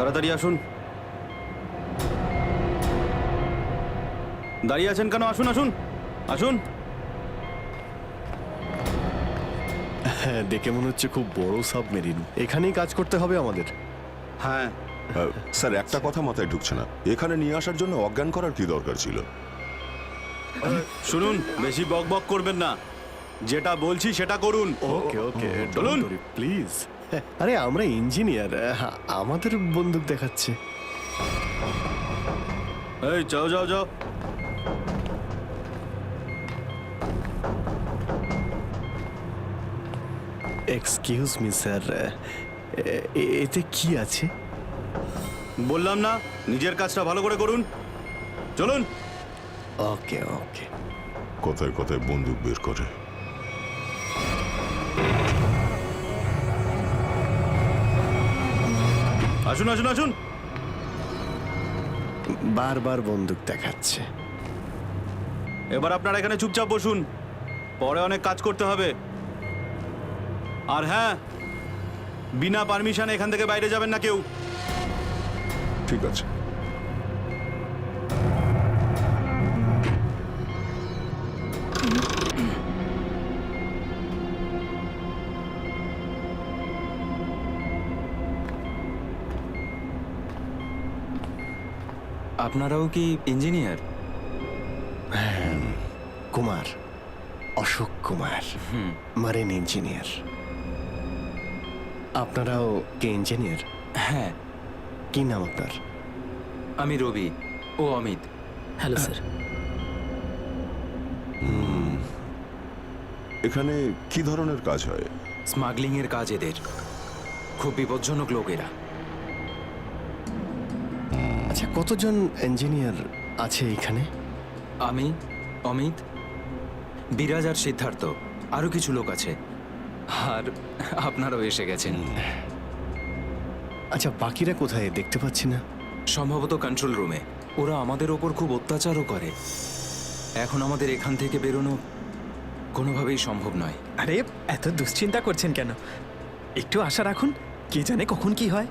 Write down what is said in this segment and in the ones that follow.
তাড়াতাড়ি আসুন। দাঁড়িয়ে আছেন কেন? আসুন আসুন আসুন। হ্যাঁ, দেখে মনে হচ্ছে খুব বড় সাবমেরিন। এখানেই কাজ করতে হবে আমাদের। হ্যাঁ, স্যার, একটা কথা মাথায় ঢুকছে না, এখানে নিয়ে আসার জন্য অজ্ঞান করার কি দরকার ছিল? শুনুন, বেশি বক বক করবেন না, যেটা বলছি সেটা করুন। ওকে ওকে, চলুন। প্লিজ। আরে আমরা ইঞ্জিনিয়ার, আমাদের বন্দুক দেখাচ্ছে। এই যাও যাও যাও। এক্সকিউজ মি স্যার, এতে কি আছে? বললাম না, নিজের কাজটা ভালো করে করুন। চলুন। ওকে ওকে। কথায় কথায় বন্দুক বের করে। আসুন আসুন আসুন। বারবার বন্দুক দেখাচ্ছে। এবার আপনারা এখানে চুপচাপ বসুন, পরে অনেক কাজ করতে হবে। আর হ্যাঁ, বিনা পারমিশনে এখান থেকে বাইরে যাবেন না কেউ। ঠিক আছে। আপনারাও কি engineer? Kumar, Ashok Kumar, marine engineer. আপনারাও কি ইঞ্জিনিয়ার? হ্যাঁ, কি নাম আপনার? আমি রবি, ও অমিত। Hello sir. এখানে কি ধরনের কাজ হয়? স্মাগলিং এর কাজ এদের। খুব বিপজ্জনক লোক এরা। আচ্ছা, কতজন ইঞ্জিনিয়ার আছে এখানে? আমি, অমিত, বিরাজ আর সিদ্ধার্থ, আরো কিছু লোক আছে। আর আপনারাও এসে গেছেন। আচ্ছা, বাকিরা কোথায় দেখতে পাচ্ছি না? সম্ভবত কন্ট্রোল রুমে। ওরা আমাদের ওপর খুব অত্যাচারও করে। এখন আমাদের এখান থেকে বেরোনো কোনোভাবেই সম্ভব নয়। আরে এত দুশ্চিন্তা করছেন কেন? একটু আশা রাখুন, কে জানে কখন কি হয়।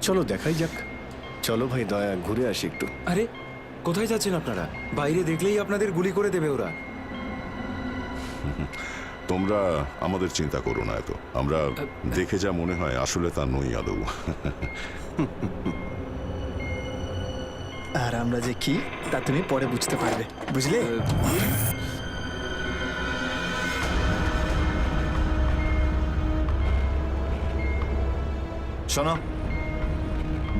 চলো দেখাই যাক। চলো ভাই, দয়া ঘুরে আসি একটু। আরে কোথায় যাচ্ছেন আপনারা? বাইরে দেখলেই আপনাদের গুলি করে দেবে ওরা। তোমরা আমাদের চিন্তা করো না এত, আমরা দেখে যা মনে হয় আসলে তা নই আদৌ। আর আমরা যে কি তা তুমি পরে বুঝতে পারবে, বুঝলে? শোনো,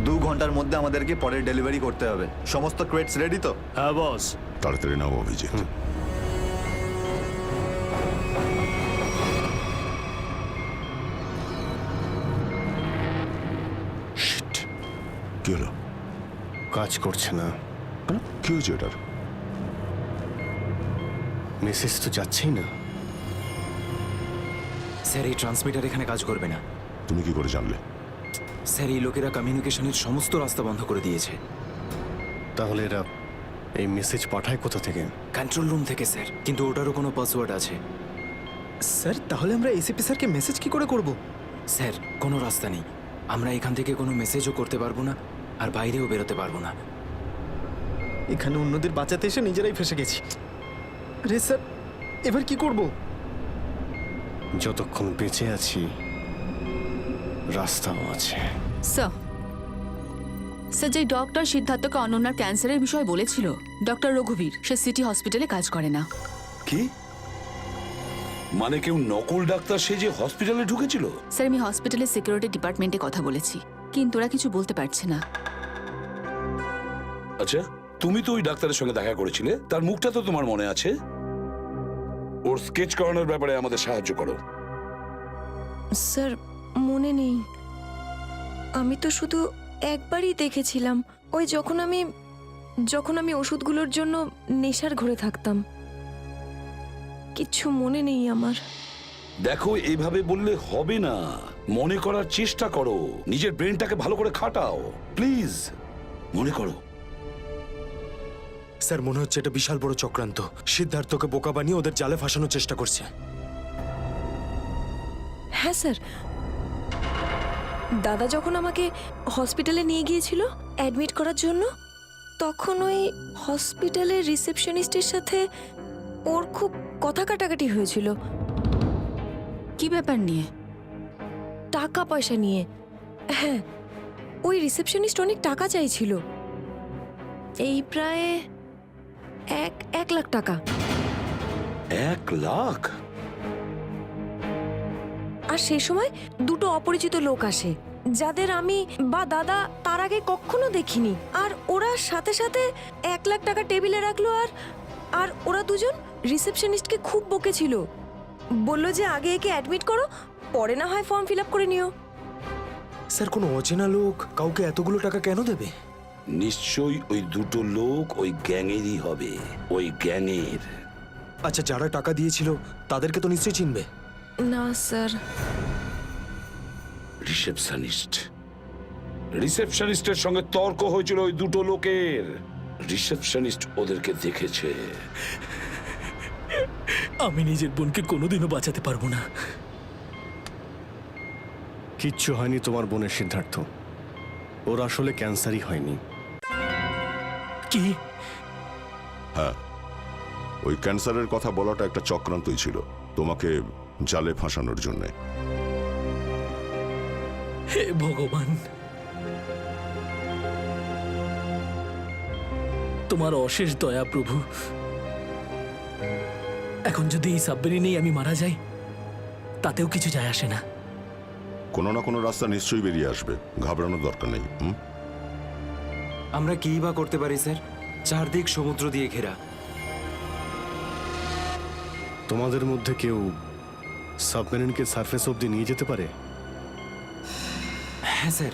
2 ঘন্টার মধ্যে আমাদেরকে পরের ডেলিভারি করতে হবে। সমস্ত ক্রেটস রেডি তো? হ্যাঁ বস। তাড়াতাড়ি নাও অভিজিৎ। Shit! কি হলো? কাজ করছে না। কেন? কি হয়েছে এটার? মেসেজ তো যাচ্ছেই না। স্যার, এই ট্রান্সমিটার এখানে কাজ করবে না। তুমি কি করে জানলে? স্যার, এই লোকেরা কমিউনিকেশনের সমস্ত রাস্তা বন্ধ করে দিয়েছে। তাহলে এরা এই মেসেজ পাঠায় কোথা থেকে? কন্ট্রোল রুম থেকে স্যার, কিন্তু ওটারও কোনো পাসওয়ার্ড আছে। স্যার, তাহলে আমরা এসিপি স্যারকে মেসেজ কি করে করব? স্যার, কোনো রাস্তা নেই। আমরা এখান থেকে কোনো মেসেজও করতে পারবো না, আর বাইরেও বেরোতে পারবো না। এখানে অন্যদের বাঁচাতে এসে নিজেরাই ফেসে গেছি। আরে স্যার, এবার কি করব? যতক্ষণ বেঁচে আছি রাস্তাও আছে। স্যার, স্যার, যে ডক্টর সিদ্ধার্থকে অনন্যার ক্যান্সারের বিষয়ে বলেছিল, ডক্টর রঘুবীর, সে সিটি হসপিটালে কাজ করে না। কি মানে? কেউ নকল ডাক্তার সেজে হসপিটালে ঢুকেছিল? স্যার, আমি হসপিটালের সিকিউরিটি ডিপার্টমেন্টে কথা বলেছি, কিন্তু ওরা কিছু বলতে পারছে না। আচ্ছা, তুমি তো ওই ডাক্তারের সঙ্গে দেখা করেছিলে, তার মুখটা তো তোমার মনে আছে। ওর স্কেচ করানোর ব্যাপারে আমাদের সাহায্য করো। স্যার, মনে নেই। আমি তো শুধু একবারই দেখেছিলাম, ওই যখন আমি ওষুধগুলোর জন্য নেশার ঘরে থাকতাম। কিচ্ছু মনে নেই আমার। দেখো, এইভাবে বললে হবে না। মনে করার চেষ্টা করো, নিজের ব্রেনটাকে ভালো করে খাটাও প্লিজ। মনে করো। স্যার, মনে হচ্ছে এটা বিশাল বড় চক্রান্ত। সিদ্ধার্থকে বোকা বানিয়ে ওদের জালে ফাঁসানোর চেষ্টা করছে। হ্যাঁ স্যার, দাদা যখন আমাকে হসপিটালে নিয়ে গিয়েছিল অ্যাডমিট করার জন্য, তখন ওই হসপিটালের রিসেপশনিস্টের সাথে ওর খুব কথা কাটাকাটি হয়েছিল কি ব্যাপার নিয়ে? টাকা পয়সা নিয়ে। হ্যাঁ, ওই রিসেপশনিস্ট অনেক টাকা চাইছিল, এই প্রায় 1 লাখ টাকা। 1 লাখ? আর সেই সময় দুটো অপরিচিত লোক আসে, যাদের আমি বা দাদা তার আগে কখনো দেখিনি। আর ওরা সাথে সাথে 1 লাখ টাকা টেবিলে রাখলো। আর ওরা দুজন রিসেপশনিস্টকে খুব বকেছিল, বললো যে আগে একে অ্যাডমিট করো, পরে না হয় ফর্ম ফিল আপ করে নিও। স্যার কোনো অচেনা লোক কাউকে এতগুলো টাকা কেন দেবে? নিশ্চয়ই ওই দুটো লোক ওই গ্যাংয়েরই হবে, ওই গ্যাংয়ের। আচ্ছা, যারা টাকা দিয়েছিল তাদেরকে তো নিশ্চয়ই চিনবে। না স্যার। রিসেপশনিস্টের সঙ্গে তর্ক হয়েছিল ওই দুটো লোকের। রিসেপশনিস্ট ওদেরকে দেখেছে। আমি নিজের বোনকে কোনোদিনও বাঁচাতে পারবো না। কিচ্ছু হয়নি তোমার বোনের সিদ্ধার্থ, ওর আসলে ক্যান্সারই হয়নি। কি? হ্যাঁ, ওই ক্যান্সারের কথা বলাটা একটা চক্রান্তই ছিল, তোমাকে জালে ফাঁসানোর জন্যে। হে ভগবান, তোমার অশেষ দয়া প্রভু। এখন যদি এই সাবমেরিনেই আমি মারা যাই, তাতেও কিছু যায় আসে না। কোনো না কোনো রাস্তা নিশ্চয়ই বেরিয়ে আসবে, ঘাবড়ানোর দরকার নেই। আমরা কিই বা করতে পারি স্যার? চারদিক সমুদ্র দিয়ে ঘেরা। তোমাদের মধ্যে কেউ সাবমেরিনকে সারফেস অবধি নিয়ে যেতে পারে? হ্যাঁ স্যার,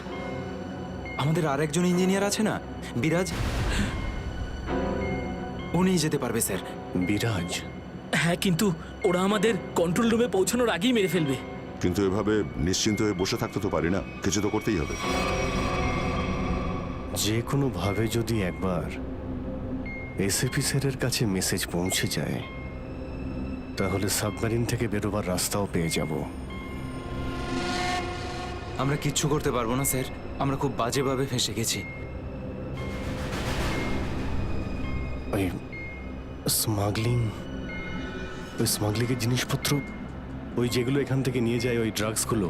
আমাদের আরেকজন ইঞ্জিনিয়ার আছে না, বিরাজ, উনিই যেতে পারবে স্যার। বিরাজ? হ্যাঁ, কিন্তু ওরা আমাদের কন্ট্রোল রুমে পৌঁছানোর আগেই মেরে ফেলবে। কিন্তু এভাবে নিশ্চিন্ত হয়ে বসে থাকতে তো পারি না, কিছু তো করতেই হবে। যে কোনো ভাবে যদি একবার এসএপি স্যারের কাছে মেসেজ পৌঁছে যায়, তাহলে সাবমেরিন থেকে বেরোবার রাস্তাও পেয়ে যাব। আমরা কিচ্ছু করতে পারবো না স্যার, আমরা খুব বাজেভাবে ফেঁসে গেছি। ওই স্মাগলিংয়ের জিনিসপত্র, ওই যেগুলো এখান থেকে নিয়ে যায়, ওই ড্রাগসগুলো,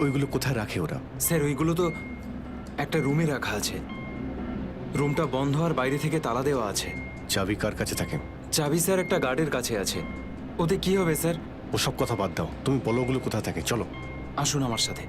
ওইগুলো কোথায় রাখে ওরা? স্যার ওইগুলো তো একটা রুমে রাখা আছে, রুমটা বন্ধ আর বাইরে থেকে তালা দেওয়া আছে। চাবি কার কাছে থাকে? চাবি স্যার একটা গার্ডের কাছে আছে। ওতে কি হবে স্যার? ওসব কথা বাদ দাও, তুমি বলো ওগুলো কোথায় থাকে। চলো আসুন আমার সাথে।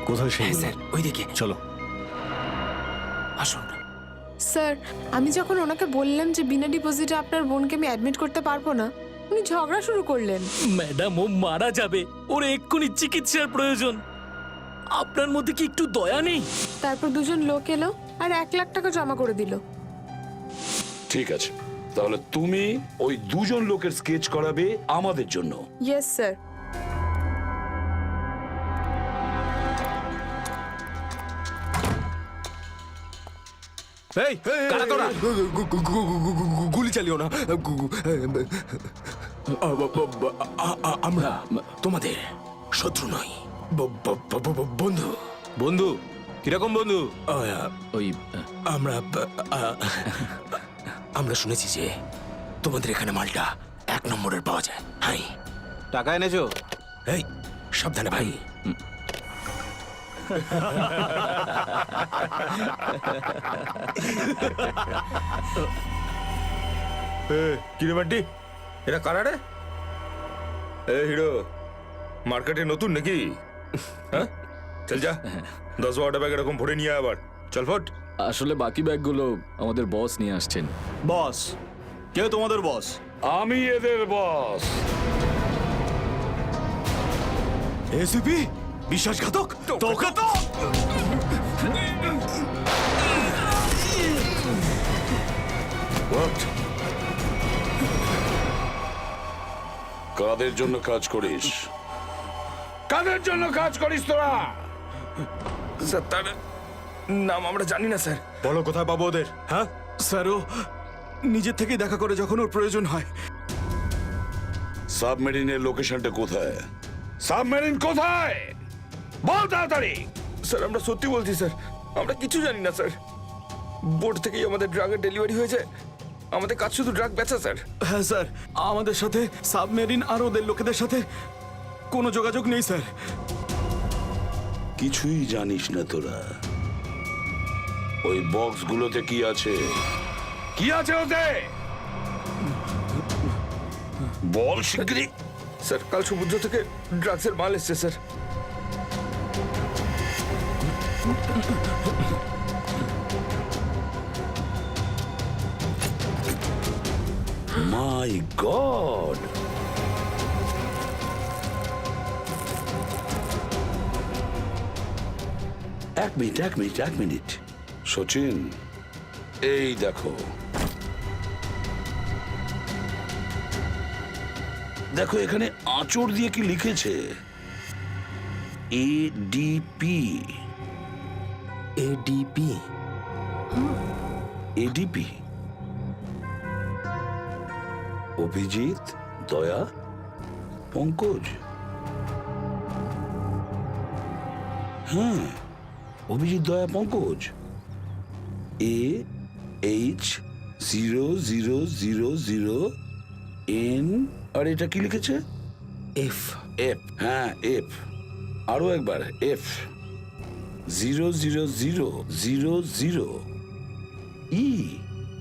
কোথায় হ্যাঁ সেই? স্যার ওইদিকে চলো আসুন। স্যার, আমি যখন ওনাকে বললাম যে বিনা ডিপোজিটে আপনার বোনকে আমি অ্যাডমিট করতে পারবো না, উনি ঝগড়া শুরু করলেন। ম্যাডাম, ও মারা যাবে, ওর এক্ষুনি চিকিৎসার প্রয়োজন। আপনার মধ্যে কি একটু দয়া নেই? তারপর দুজন লোক এলো, আর 1,00,000 টাকা জমা করে দিল। ঠিক আছে, তাহলে তুমি ওই দুজন লোকের স্কেচ করাবে আমাদের জন্য। Yes sir. এই কারা তোরা? গুলি চালিও না। আমরা তোমাদের শত্রু নই, বন্ধু। বন্ধু কিরকম বন্ধু? ওই আমরা শুনেছি যে তোমাদের এখানে মালটা 1 নম্বরের পাওয়া যায়। হাই, টাকা এনেছো? এই সাবধানে ভাই। কিরে বান্টি, এরা কারা রে? এ হিরো, মার্কেটে নতুন নাকি? হ্যাঁ, চল যা 10-12টা ব্যাগ এরকম ভরে নিয়ে আবার চল ফট। আসলে বাকি ব্যাগগুলো আমাদের বস নিয়ে আসছেন। বস? কে তোমাদের বস? আমি এদের বস। এসিপি বিশ্বাসঘাতক, তোকে তো What? কাদের জন্য কাজ করিস? কাদের জন্য কাজ করিস তোরা? স্যার তার নাম আমরা জানি না স্যার। বলো কোথায় পাবো ওদের? হ্যাঁ স্যার, ও নিজের থেকেই দেখা করে যখন ওর প্রয়োজন হয়। সাবমেরিনের লোকেশনটা কোথায়? সাবমেরিন কোথায়? বল তাড়াতাড়ি। স্যার আমরা সত্যি বলছি স্যার, আমরা কিছু জানি না স্যার। বোট থেকেই আমাদের ড্রাগের ডেলিভারি হয়েছে, আমাদের কাজ শুধু ড্রাগ বেচা স্যার। হ্যাঁ স্যার, আমাদের সাথে সাবমেরিন আর ওদের লোকেদের সাথে কোনো যোগাযোগ নেই স্যার। কিছুই জানিস না তোরা? ওই বক্সগুলোতে কি আছে? কি আছে ওতে? বল শিগগিরই। স্যার কাল সমুদ্র থেকে ড্রাগসের মাল এসছে স্যার। মাই গড! এক মিনিট সচিন, এই দেখো দেখো এখানে আঁচড় দিয়ে কি লিখেছে? এডিপি। এডিপি? এডিপি অভিজিৎ, দয়া, পঙ্কজ। হ্যাঁ, অভিজিৎ, দয়া, পঙ্কজ। AH0000N, আর এটা কি লিখেছে? এফ। এফ, হ্যাঁ এফ। আরো একবার এফ। 00000E।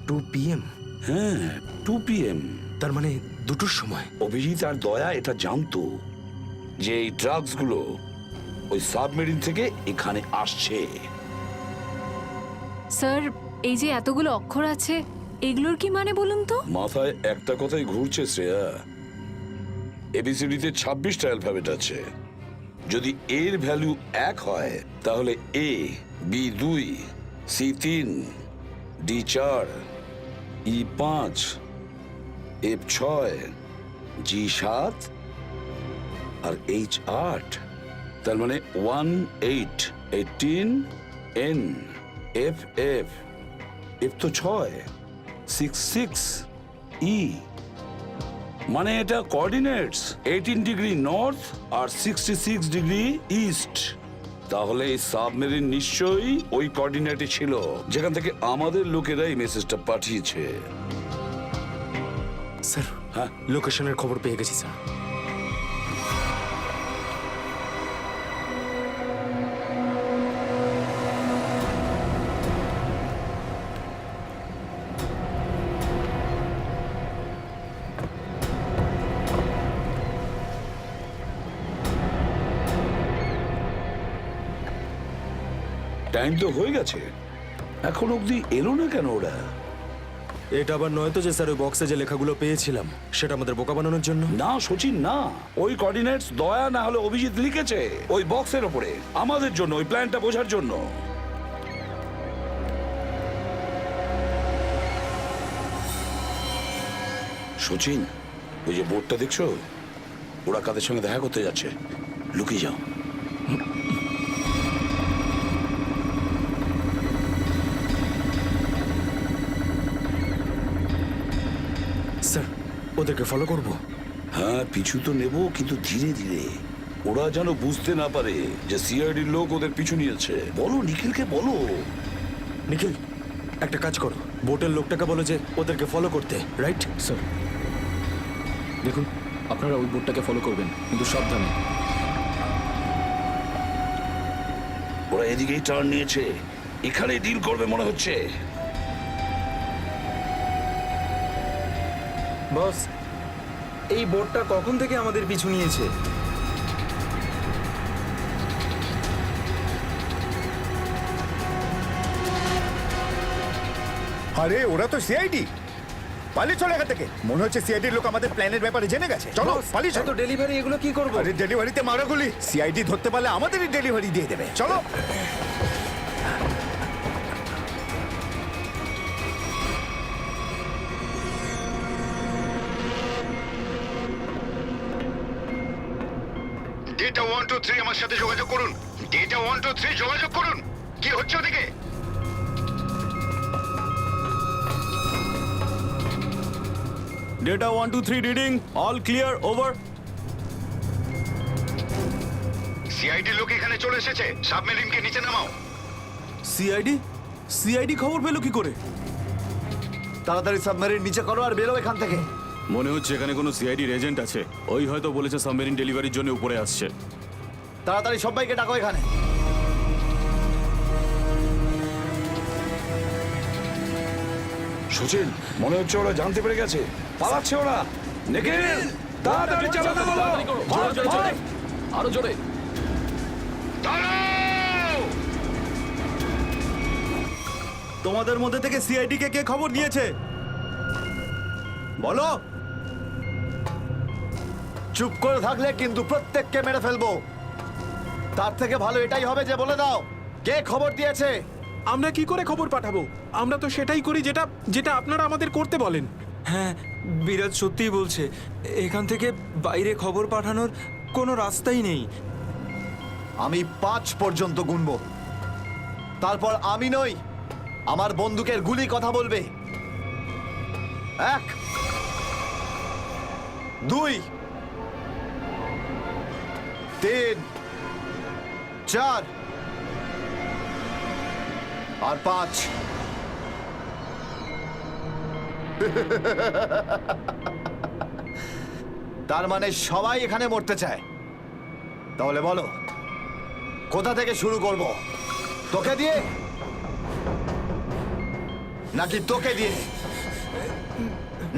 2 PM? হ্যাঁ, 2 PM। তার মানে 2টোর সময়। অভিজিৎ আর দয়া এটা জানতো যে এই ড্রাগসগুলো ওই সাবমেরিন থেকে এখানে আসছে। স্যার, এই যে এতগুলো অক্ষর আছে, এগুলোর কি মানে বলুন তো? মাথায় একটা কথাই ঘুরছে শ্রেয়া। এবিসিডিতে 26টা অ্যালফাবেট আছে। যদি এর ভ্যালু 1 হয় তাহলে A, B 2, C 3, D 4, E 5, F 6, G 7 R H 8। তার মানে 1 8 18 N F F F তো 6 6 6 E, মানে এটা কোঅর্ডিনেটস 18 ডিগ্রি নর্থ আর 66 ডিগ্রি ইস্ট। তাহলে এই সাবমেরিন নিশ্চয়ই ওই কোঅর্ডিনেটে ছিল যেখান থেকে আমাদের লোকেরা এই মেসেজটা পাঠিয়েছে। স্যার হ্যাঁ, লোকেশনের খবর পেয়ে গেছি স্যার। টাইম তো হয়ে গেছে, এখন অবধি এলো না কেন ওরা? এটা আবার নয় তো যে স্যার ওই বক্সে যে লেখাগুলো পেয়েছিলাম সেটা আমাদের বোকা বানানোর জন্য? না সচিন, না, ওই কোঅর্ডিনেটস দয়া না হলে অভিজিৎ লিখেছে ওই বক্সের ওপরে আমাদের জন্য, ওই প্ল্যানটা বোঝার জন্য। সচিন, ওই যে বোর্ডটা দেখছো, ওরা কাদের সঙ্গে দেখা করতে যাচ্ছে, লুকিয়ে যাও। স্যার ওদেরকে ফলো করব। হ্যাঁ, পিছু তো নেব, কিন্তু ধীরে ধীরে। ওরা যেন বুঝতে না পারে যে সিআইডির লোক ওদের পিছু নিয়েছে। বলো নিখিলকে, বলো। নিখিল একটা কাজ করো, বোটের লোকটাকে বলো যে ওদেরকে ফলো করতে, রাইট? স্যার দেখুন, আপনারা ওই বোটটাকে ফলো করবেন, কিন্তু সাবধানে। ওরা এদিকেই টার্ন নিয়েছে, এখানে ডিল করবে মনে হচ্ছে। বস, এই বোটটা কখন থেকে আমাদের পিছু নিয়েছে? আরে ওরা তো সিআইডি, পালিয়ে চলে এখান থেকে। মনে হচ্ছে সিআইডির লোক আমাদের প্ল্যানের ব্যাপারে জেনে গেছে। চলো পালিয়ে চলো। ডেলিভারি এগুলো কি করবো? আরে ডেলিভারিতে মারাগুলি, সিআইডি ধরতে পারলে আমাদেরই ডেলিভারি দিয়ে দেবে। চলো। ডেটা 123 আমার সাথে যোগাযোগ করুন। ডেটা 123 যোগাযোগ করুন। কি হচ্ছে ওদিকে? Data 123 reading, all clear, over. CID লোক এখানে চলে এসেছে, সাবমেরিনকে নিচে নামাও। সিআইডি খবর পেলো কি করে? তাড়াতাড়ি সাবমেরিন নিচে করো আর বেরো এখান থেকে। মনে হচ্ছে এখানে কোনো সিআইডির এজেন্ট আছে। ওই হয়তো বলেছে সাবমেরিন ডেলিভারির জন্য উপরে আসছে। তাড়াতাড়ি সবাইকে ডাকো এখানে। সচিন, মনে হচ্ছে ওরা জানতে পেরে গেছে, পালাচ্ছে ওরা। নিখিল, তাড়াতাড়ি চালাতে বলো। আরো জোরে। তোমাদের মধ্যে থেকে সিআইডি কে খবর নিয়েছে বলো। চুপ করে থাকলে কিন্তু প্রত্যেককে মেরে ফেলবো। তার থেকে ভালো এটাই হবে যে বলে দাও কে খবর দিয়েছে। আমরা কি করে খবর পাঠাবো? আমরা তো সেটাই করি যেটা যেটা আপনারা আমাদের করতে বলেন। হ্যাঁ, বিরাজ সত্যিই বলছে, এখান থেকে বাইরে খবর পাঠানোর কোনো রাস্তাই নেই। আমি 5 পর্যন্ত গুনবো, তারপর আমি নই, আমার বন্দুকের গুলি কথা বলবে। 1 2 3 4 আর 5। তার মানে সবাই এখানে মরতে চায়। তাহলে বলো কোথা থেকে শুরু করব? তোকে দিয়ে নাকি তোকে দিয়ে?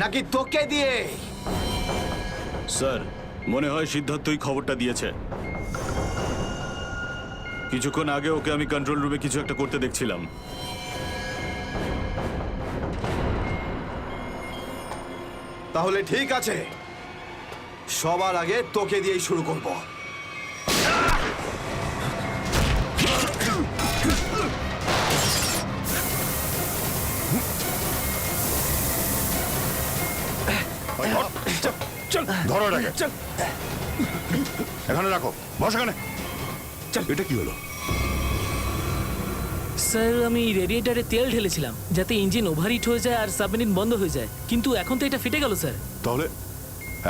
নাকি তোকে দিয়ে? স্যার, মনে হয় সিদ্ধার্থই খবরটা দিয়েছে। কিছুক্ষণ আগে ওকে আমি কন্ট্রোল রুমে কিছু একটা করতে দেখছিলাম। তাহলে ঠিক আছে, সবার আগে তোকে দিয়েই শুরু করব। ধরো এটাকে, এখানে রাখো, বস এখানে। এটা কি হলো? স্যার আমি রেডিয়েটারে তেল ঢেলেছিলাম যাতে ইঞ্জিন ওভারহিট হয়ে যায় আর সাবমেরিন বন্ধ হয়ে যায়, কিন্তু এখন তো এটা ফেটে গেল স্যার। তাহলে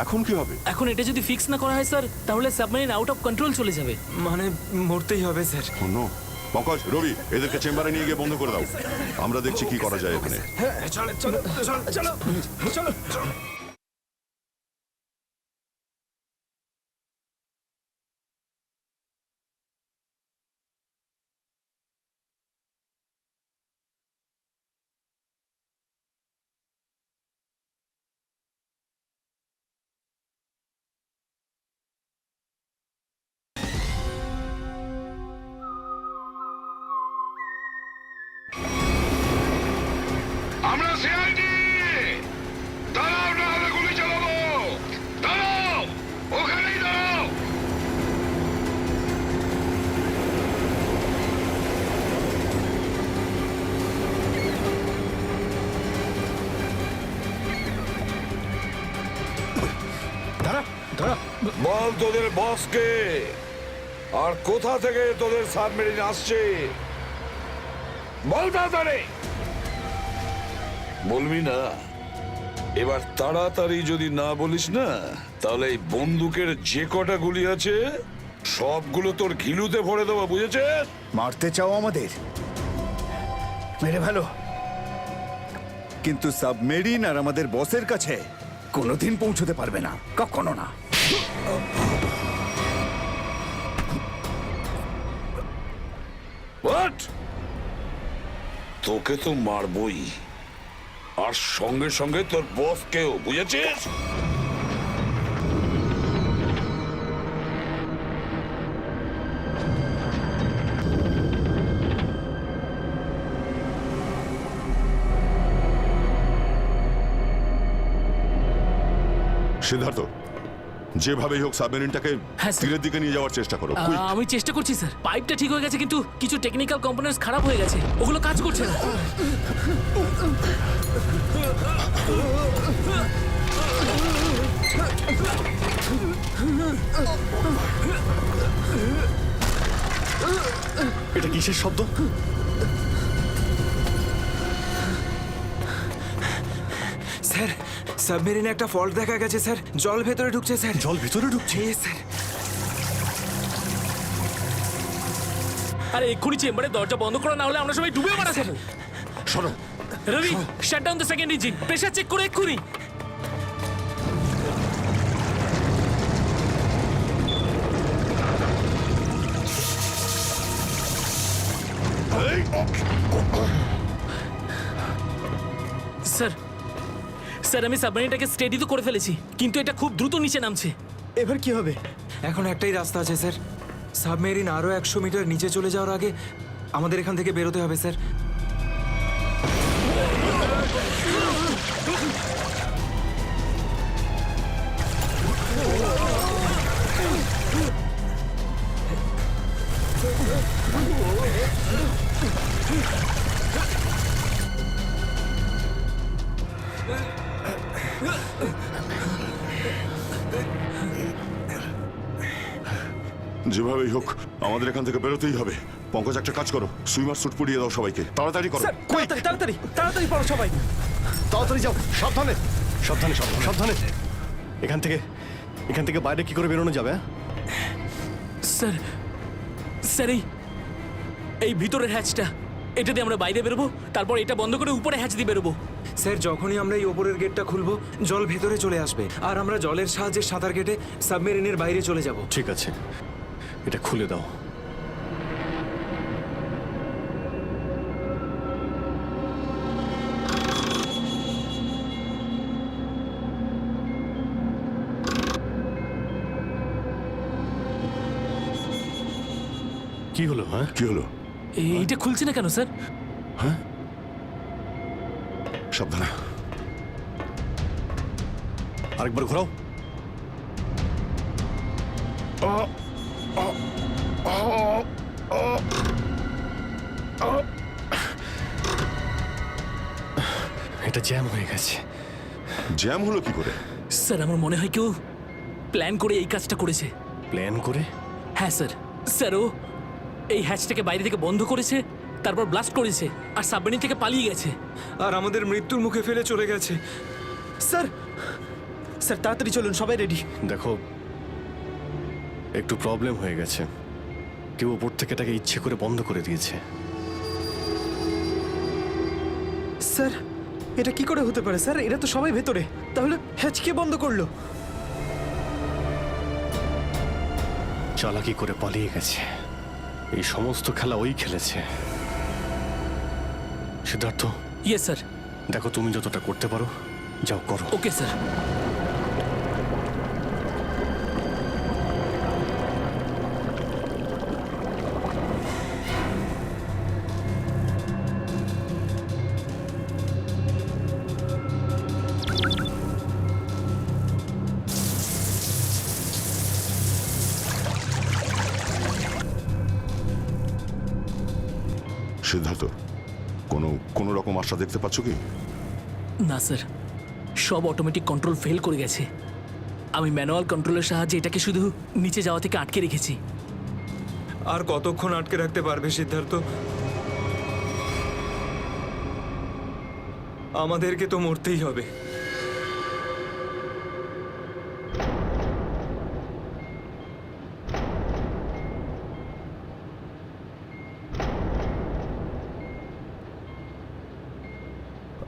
এখন কি হবে? এখন এটা যদি ফিক্স না করা হয় স্যার, তাহলে সাবমেরিন আউট অফ কন্ট্রোল চলে যাবে। মানে মরতেই হবে স্যার। নো, পঙ্কজ, রবি, এদেরকে চেম্বারে নিয়ে গিয়ে বন্ধ করে দাও। আমরা দেখছি কি করা যায় এখানে। চলো চলো চলো চলো চলো। আমরা সিআইডি, দাঁড়াও না বল তোদের বসকে, আর কোথা থেকে তোদের সাবমেরিন আসছে বল তাড়াতাড়ি। বলবি না? এবার তাড়াতাড়ি যদি না বলিস না, তাহলে এই বন্দুকের যে কটা গুলি আছে সবগুলো তোর ঘিলুতে ভরে দেবো, বুঝেছিস? মারতে চাও আমাদের? মেরে ভালো, কিন্তু সাবমেরিন আর আমাদের বসের কাছে কোনোদিন পৌঁছতে পারবে না, কখনো না। What? তোকে তো মারবই, আর সঙ্গে সঙ্গে তোর বসকেও, বুঝেছিস? সিদ্ধার্থ, যেভাবেই হোক সাবমেরিনটাকে হ্যাঁ, স্যার। তীরের দিকে নিয়ে যাওয়ার চেষ্টা করো। quick! আমি চেষ্টা করছি স্যার। পাইপটা ঠিক হয়ে গেছে কিন্তু কিছু টেকনিক্যাল কম্পোনেন্টস খারাপ হয়ে গেছে, ওগুলো কাজ করছে না। এটা কিসের শব্দ? স্যার, সাবমেরিনে একটা ফল্ট দেখা গেছে স্যার, জল ভেতরে ঢুকছে স্যার। জল ভিতরে ঢুকছে? স্যার। আরে এক্ষুনি চেম্বারে দরজা বন্ধ করা, না হলে আমরা সবাই ডুবে মারা স্যার। সরো। Ravi, shut down the second engine, pressure check করে এক্ষুনি। স্যার, স্যার আমি সাবমেরিনটাকে স্টেডি তো করে ফেলেছি, কিন্তু এটা খুব দ্রুত নিচে নামছে। এবার কি হবে? এখন একটাই রাস্তা আছে স্যার, সাবমেরিন আরো 100 মিটার নিচে চলে যাওয়ার আগে আমাদের এখান থেকে বেরোতে হবে স্যার। যেভাবেই হোক আমাদের এখান থেকে বেরোতেই হবে। পঙ্কজ, একটা কাজ করো, সুইমার স্যুট পরিয়ে দাও সবাইকে, তাড়াতাড়ি করো। তাড়াতাড়ি তাড়াতাড়ি তাড়াতাড়ি পড়ো সবাই। তাড়াতাড়ি যাও, সাবধানে সাবধানে সাবধানে সাবধানে। এখান থেকে বাইরে কি করে বেরোনো যাবে? স্যার, স্যার এই ভিতরের হ্যাচটা, এটা দিয়ে আমরা বাইরে বেরোবো, তারপর এটা বন্ধ করে উপরে হ্যাচ দিয়ে বেরোবো। স্যার, যখনই আমরা এই ওপরের গেটটা খুলবো জল ভেতরে চলে আসবে, আর আমরা জলের সাহায্যে সাঁতার কেটে সাবমেরিনের বাইরে চলে যাব। ঠিক আছে, এটা খুলে দাও। কি হলো? হ্যাঁ, কি হলো? এইটা খুলছে না কেন স্যার? সাবধানে। আরেকবার ঘোরাও। এটা জ্যাম হয়ে গেছে। জ্যাম হলো কি করে? স্যার আমার মনে হয় কেউ প্ল্যান করে এই কাজটা করেছে। প্ল্যান করে? হ্যাঁ স্যার। স্যার ও এই হ্যাচটাকে বাইরে থেকে বন্ধ করেছে, তারপর ব্লাস্ট করেছে, আর সাবমেরিন থেকে পালিয়ে গেছে, আর আমাদের মৃত্যুর মুখে ফেলে চলে গেছে। স্যার, স্যার তাড়াতাড়ি চলুন, সবাই রেডি। দেখো, একটু প্রবলেম হয়ে গেছে। কেউ ওপর থেকে এটাকে ইচ্ছে করে বন্ধ করে দিয়েছে। স্যার, এটা কি করে হতে পারে স্যার? এরা তো সবাই ভেতরে, তাহলে হ্যাচ কে বন্ধ করলো? চালাকি করে পালিয়ে গেছে। এই সমস্ত খেলা ওই খেলেছে। সিদ্ধার্থ। Yes sir. দেখো, তুমি যতটা করতে পারো যাও করো। Okay sir. সিদ্ধার্থ, কোনো রকম আশা দেখতে পাচ্ছ কি? না স্যার, সব অটোমেটিক কন্ট্রোল ফেল করে গেছে। আমি ম্যানুয়াল কন্ট্রোলের সাহায্যে এটাকে শুধু নিচে যাওয়া থেকে আটকে রেখেছি। আর কতক্ষণ আটকে রাখতে পারবে সিদ্ধার্থ? আমাদেরকে তো মরতেই হবে।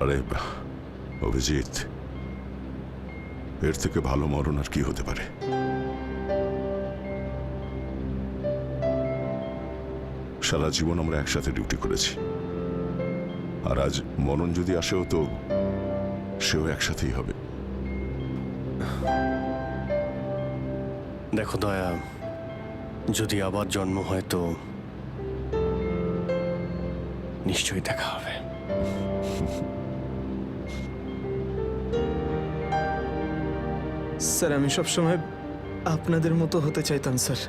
আরে অভিজিৎ, এর থেকে ভালো মরণ আর কি হতে পারে? সারা জীবন আমরা একসাথে ডিউটি করেছি, আর আজ মরণ যদি আসেও তো সেও একসাথেই হবে। দেখো দয়া, যদি আবার জন্ম হয় তো নিশ্চয়ই দেখা হবে। স্যার আমি সবসময় আপনাদের মতো হতে চাইতাম স্যার।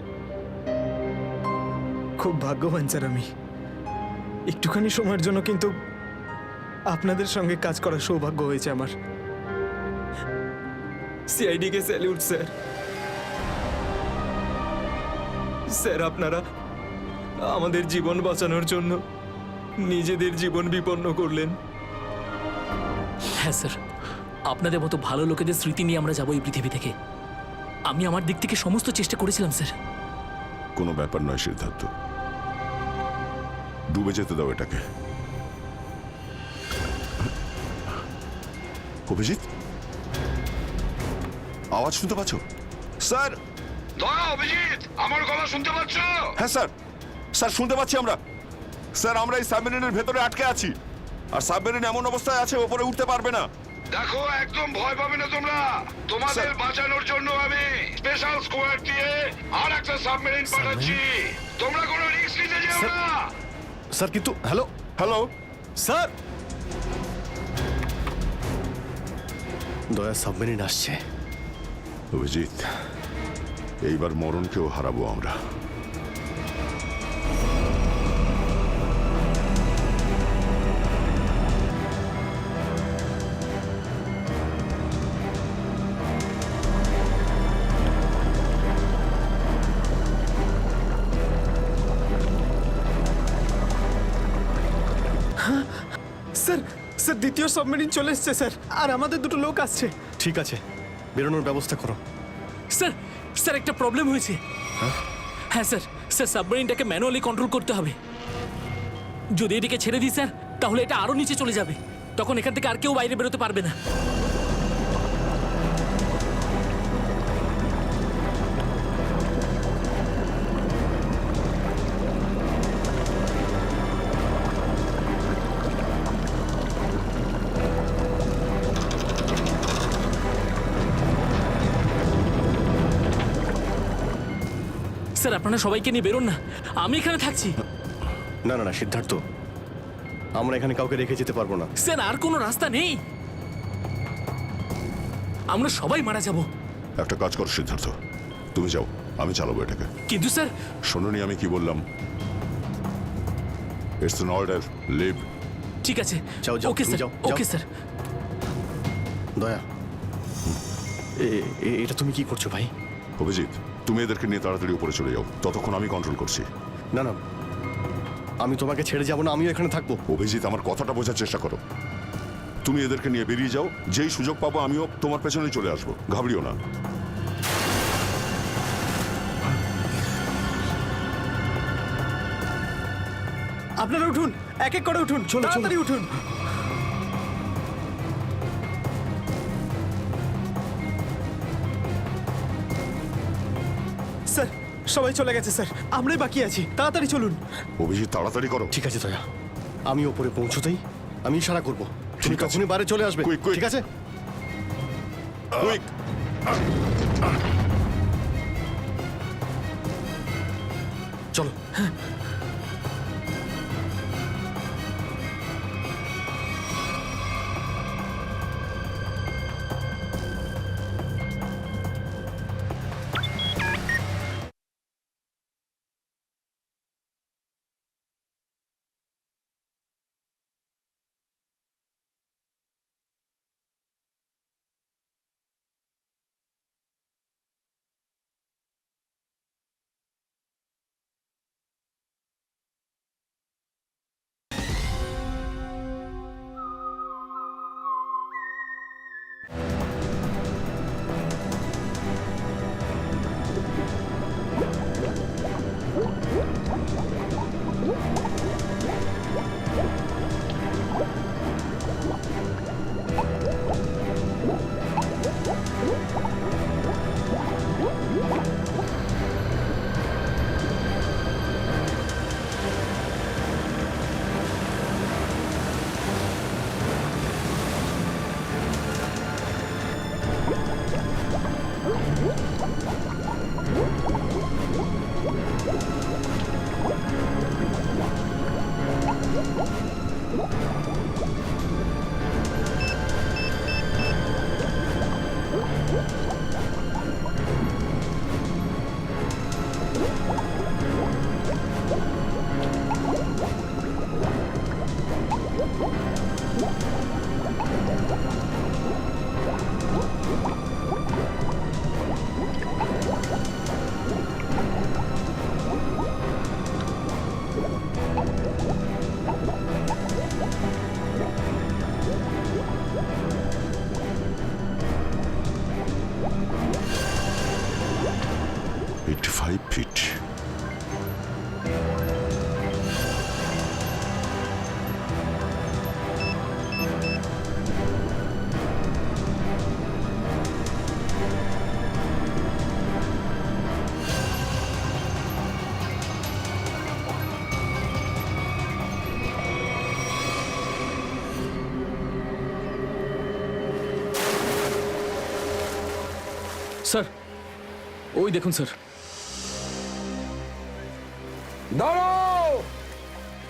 খুব ভাগ্যবান স্যার আমি, একটুখানি সময়ের জন্য কিন্তু আপনাদের সঙ্গে কাজ করার সৌভাগ্য হয়েছে আমার। সিআইডি কে স্যালিউট স্যার। স্যার আপনারা আমাদের জীবন বাঁচানোর জন্য নিজেদের জীবন বিপন্ন করলেন। হ্যাঁ স্যার, আপনাদের মতো ভালো লোকেদের স্মৃতি নিয়ে আমরা যাবো এই পৃথিবী থেকে। আমি আমার দিক থেকে সমস্ত চেষ্টা করেছিলাম স্যার। কোনো ব্যাপার নয় সিদ্ধার্থ, ডুবে যেতে দাও এটাকে। অভিজিৎ, আওয়াজ শুনতে পাচ্ছ? স্যার, অভিজিৎ, আমার গলা শুনতে পাচ্ছ? হ্যাঁ স্যার, স্যার শুনতে পাচ্ছি আমরা। স্যার আমরা এই সাবমেরিনের ভেতরে আটকে আছি, আর সাবমেরিন এমন অবস্থায় আছে ওপরে উঠতে পারবে না। দেখো, একদম ভয় পাবে না তোমরা। তোমাদের বাঁচানোর জন্য আমি স্পেশাল স্কোয়াড দিয়ে আর একটা সাবমেরিন পাঠাচ্ছি। তোমরা কোনো রিস্ক নিতে যেও না। স্যার কিন্তু হ্যালো হ্যালো স্যার, দয়া সাবমেরিন আসছে। অভিজিৎ, এইবার মরণকেও হারাবো আমরা। স্যার স্যার দ্বিতীয় সাবমেরিন চলে এসছে স্যার, আর আমাদের দুটো লোক আসছে। ঠিক আছে, বেরোনোর ব্যবস্থা করো। স্যার, স্যার একটা প্রবলেম হয়েছে। হ্যাঁ স্যার, স্যার সাবমেরিনটাকে ম্যানুয়ালি কন্ট্রোল করতে হবে। যদি এটিকে ছেড়ে দিই স্যার, তাহলে এটা আরো নিচে চলে যাবে। তখন এখান থেকে আর কেউ বাইরে বেরোতে পারবে না। স্যার আপনারা সবাইকে নিয়ে বেরোন না, আমি এখানে থাকছি। না না না সিদ্ধার্থ, আমরা এখানে কাউকে রেখে যেতে পারবো না। স্যার আর কোনো রাস্তা নেই, আমরা সবাই মারা যাব। একটা কাজ করো সিদ্ধার্থ, তুমি যাও, আমি চালাবো এটাকে। কিন্তু স্যার, শোনোনি আমি কি বললাম? It's an order, leave. ঠিক আছে, যাও যাও, ওকে তুমি স্যার, যাও, ওকে যাও। স্যার। দয়া, এটা তুমি কি করছো ভাই? অভিজিৎ, তুমি এদেরকে নিয়ে তাড়াতাড়ি উপরে চলে যাও, ততক্ষণ আমি কন্ট্রোল করছি। না না, আমি তোমাকে ছেড়ে যাবো না, আমিও এখানে থাকবো। অভিজিৎ, আমার কথাটা বোঝার চেষ্টা করো। তুমি এদেরকে নিয়ে বেরিয়ে যাও, যেই সুযোগ পাবো আমিও তোমার পেছনে চলে আসবো, ঘাবড়িও না। আপনারা উঠুন, এক এক করে উঠুন, তাড়াতাড়ি উঠুন। স্যার সবাই চলে গেছে স্যার, আমরাই বাকি আছি, তাড়াতাড়ি চলুন। অভিজিৎ, তাড়াতাড়ি করো। ঠিক আছে দয়া, আমি ওপরে পৌঁছতেই আমি ইশারা করবো, তুমি ঠিক আছে। তখনই বাইরে চলে আসবে। Quick, quick. ঠিক আছে? কুইক। চলো। 85 ফিট। স্যার ওই দেখুন স্যার। দাঁড়াও!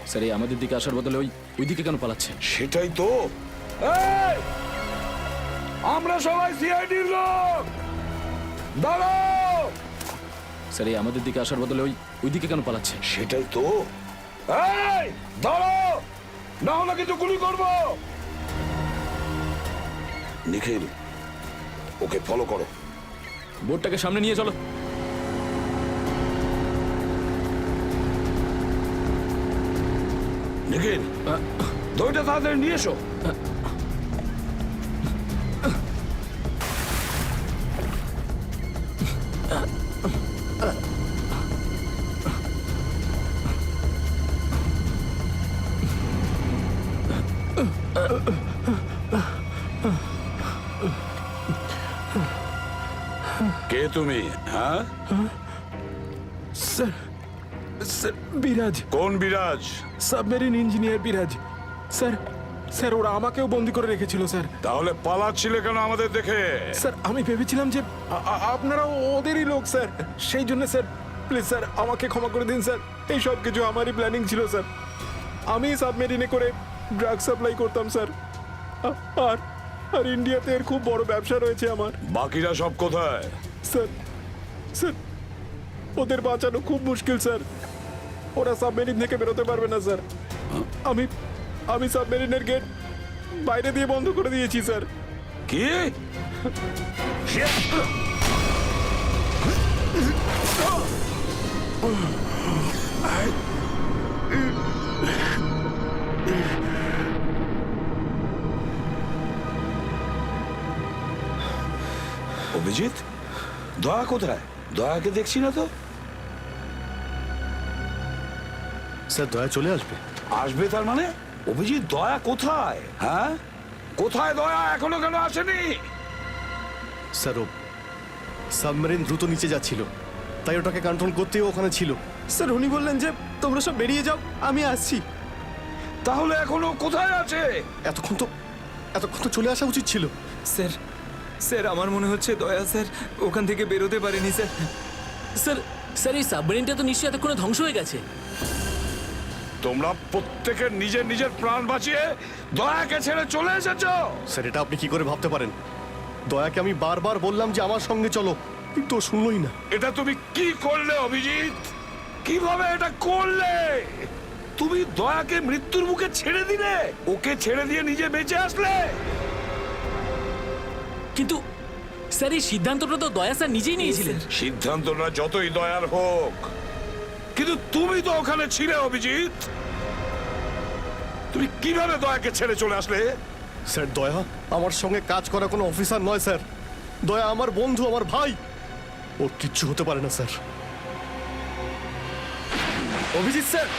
স্যার এই আমাদের দিকে আসার বদলে ওই দিকে কেন পালাচ্ছে? সেটাই তো। এই! আমরা সবাই সিআইডির লোক। দাঁড়াও! স্যার এই আমাদের দিকে আসার বদলে ওই দিকে কেন পালাচ্ছে? সেটাই তো। এই! দাঁড়াও! না হলে কিন্তু গুলি করব। নিখিল, ওকে ফলো করো। বোর্ডটাকে সামনে নিয়ে চলো। নিখিল, দইটা তাড়াতাড়ি নিয়ে এসো। কে তুমি? হ্যাঁ, স্যার স্যার বিরাজ, কোন বিরাজ? সাবমেরিন ইঞ্জিনিয়ার বিরাজ। স্যার স্যার ওরা আমাকেও বন্দি করে রেখেছিল স্যার। তাহলে পালাচ্ছিলে কেন আমাদের দেখে? স্যার আমি ভেবেছিলাম যে আপনারা ওদেরই লোক স্যার, সেই জন্য স্যার প্লিজ স্যার আমাকে ক্ষমা করে দিন স্যার। এই সব কিছু আমারই প্ল্যানিং ছিল স্যার। আমি সাবমেরিনে করে ড্রাগ সাপ্লাই করতাম স্যার, আর আর ইন্ডিয়াতে এর খুব বড় ব্যবসা রয়েছে আমার। বাকিরা সব কোথায়? স্যার স্যার ওদের বাঁচানো খুব মুশকিল স্যার। ওরা সাবমেরিন থেকে বেরোতে পারবে না স্যার। আমি আমি সাবমেরিনের গেট বাইরে দিয়ে বন্ধ করে দিয়েছি স্যার। কি? অভিজিৎ, দয়া কোথায়? দয়াকে দেখছি না তো। স্যার দয়া চলে আসবে। আসবে তার মানে? অভিজিৎ, দয়া কোথায়? হ্যাঁ, কোথায় দয়া? এখনো কেন আসেনি? স্যার ও সাবমেরিন দ্রুত নিচে যাচ্ছিল, তাই ওটাকে কন্ট্রোল করতেও ওখানে ছিল। স্যার উনি বললেন যে তোমরা সব বেরিয়ে যাও, আমি আসছি। তাহলে এখনো কোথায় আছে? এতক্ষণ তো চলে আসা উচিত ছিল। স্যার স্যার আমার মনে হচ্ছে দয়া স্যার ওখান থেকে বেরোতে পারেনি স্যার। স্যার স্যার এই সাবমেরিনটা তো নিশ্চয়ই এতক্ষণে ধ্বংস হয়ে গেছে। তোমরা প্রত্যেকে নিজের নিজের প্রাণ বাঁচিয়ে দয়াকে ছেড়ে চলে এসেছো। স্যার এটা আপনি কি করে ভাবতে পারেন? দয়াকে আমি বারবার বললাম যে আমার সঙ্গে চলো, কিন্তু ও শুনলই না। এটা তুমি কি করলে অভিজিৎ? কিভাবে এটা করলে? তুমি দয়াকে মৃত্যুর মুখে ছেড়ে দিলে, ওকে ছেড়ে দিয়ে নিজে বেঁচে আসলে। কিন্তু স্যার এই সিদ্ধান্তটা তো দয়া স্যার নিজেই নিয়েছিলেন। সিদ্ধান্তটা যতই দয়ার হোক, কিন্তু তুমি তো ওখানে ছিলে অভিজিৎ। তুমি কিভাবে দয়াকে ছেড়ে চলে আসলে? স্যার দয়া আমার সঙ্গে কাজ করা কোনো অফিসার নয় স্যার। দয়া আমার বন্ধু, আমার ভাই। ওর কিচ্ছু হতে পারে না স্যার। অভিজিৎ স্যার,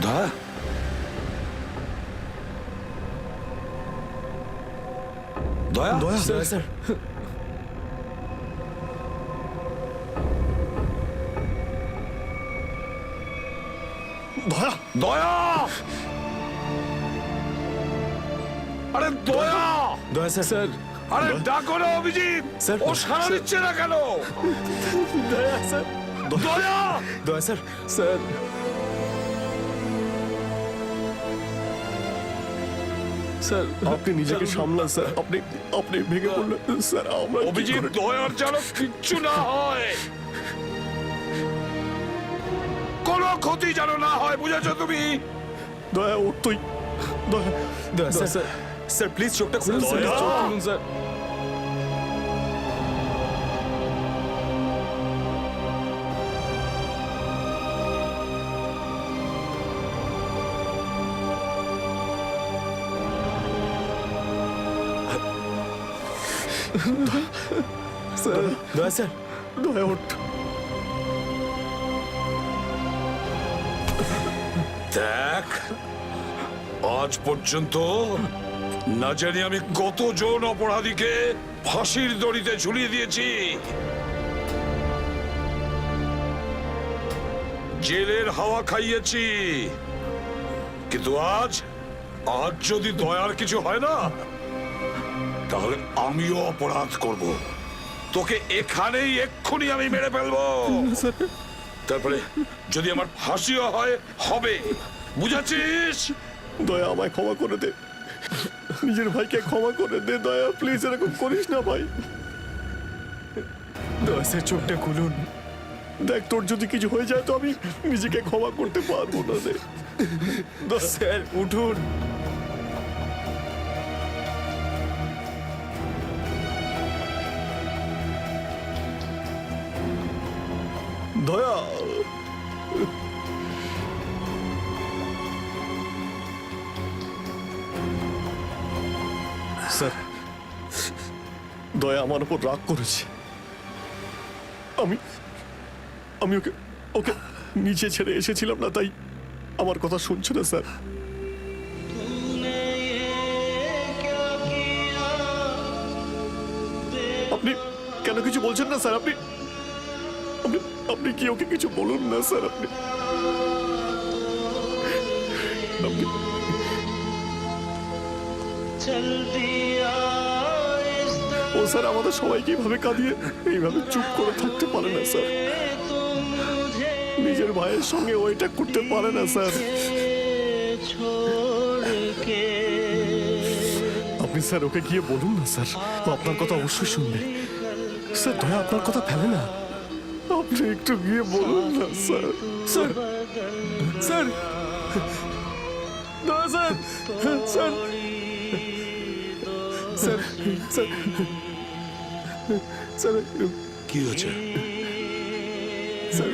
দয়া দয়া স্যার দয়া দয়া আরে দয়া দয়া স্যার স্যার আরে ডাকো না অভিজিৎ স্যার, ও সাড়া দিচ্ছে না কেন দয়া স্যার দয়া দয়া স্যার স্যার স্যার আপনি নিজেকে সামলান স্যার। আপনি আপনি ভেঙে পড়লেন স্যার। আমরা কি অভিজিৎ করে- দয়ার যেন কিচ্ছু না হয় কোনো ক্ষতি যেন না হয় বুঝেছো তুমি দয়া ওর তুই দয়া দয়া স্যার স্যার স্যার প্লিজ চোখটা খুলুন স্যার দয়া! চোখ খুলুন স্যার স্যার দয়া স্যার দয়া ওঠ। দেখ আজ পর্যন্ত না জানি আমি কতজন অপরাধীকে ফাঁসির দড়িতে ঝুলিয়ে দিয়েছি জেলের হাওয়া খাইয়েছি কিন্তু আজ আজ যদি দয়ার কিছু হয় না তাহলে আমিও অপরাধ করব তোকে এখানেই এক্ষুনি আমি মেরে ফেলবো তারপরে যদি আমার ফাঁসিও হয় হবে বুঝেছিস দয়া আমায় ক্ষমা করে দে, নিজের ভাইকে ক্ষমা করে দে দয়া, প্লিজ এরকম করিস না ভাই। দয়া স্যার চোখটা খুলুন দেখ তোর যদি কিছু হয়ে যায় তো আমি নিজেকে ক্ষমা করতে পারবো না রে। স্যার উঠুন দয়া স্যার, দয়া আমার উপর রাগ করেছে। আমি আমি ওকে ওকে নিচে ছেড়ে এসেছিলাম না, তাই আমার কথা শুনছে না স্যার। আপনি কেন কিছু বলছেন না স্যার? আপনি আপনি আপনি কি ওকে কিছু বলুন না স্যার। আপনি আপনি ও স্যার আমাদের সবাইকে এইভাবে কাঁদিয়ে এইভাবে চুপ করে থাকতে পারে না স্যার। নিজের ভাইয়ের সঙ্গে ওইটা করতে পারে না স্যার। আপনি স্যার ওকে গিয়ে বলুন না স্যার, ও আপনার কথা অবশ্যই শুনবে স্যার। দয়া আপনার কথা ফেলে না, আপনি একটু গিয়ে বলুন না স্যার। স্যার স্যার দয়া sir sir sir sir sir কি হয়েছে স্যার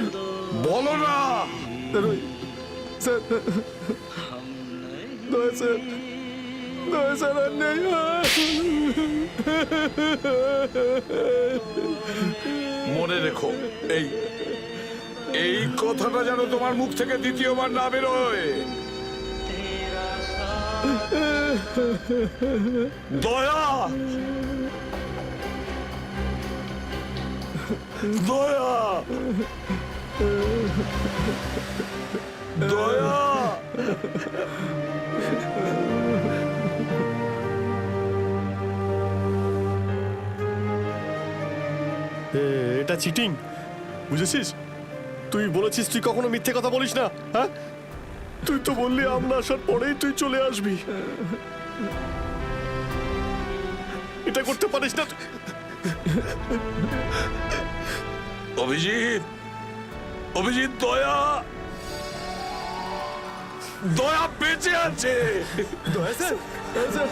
বলো না স্যার ওই স্যার দয়া স্যার দয়া স্যার আর নেই। মনে রেখো এই এই কথাটা যেন তোমার মুখ থেকে দ্বিতীয়বার না বেরোয়। দয়া দয়া দয়া এটা চিটিং, বুঝেছিস? তুই বলেছিস তুই কখনো মিথ্যে কথা বলিস না। হ্যাঁ, তুই তো বললি আমরা আসার পরেই তুই চলে আসবি। এটা করতে পারিস না। অভিজিৎ অভিজিৎ দয়া দয়া বেঁচে আছে। দয়া স্যার দয়া স্যার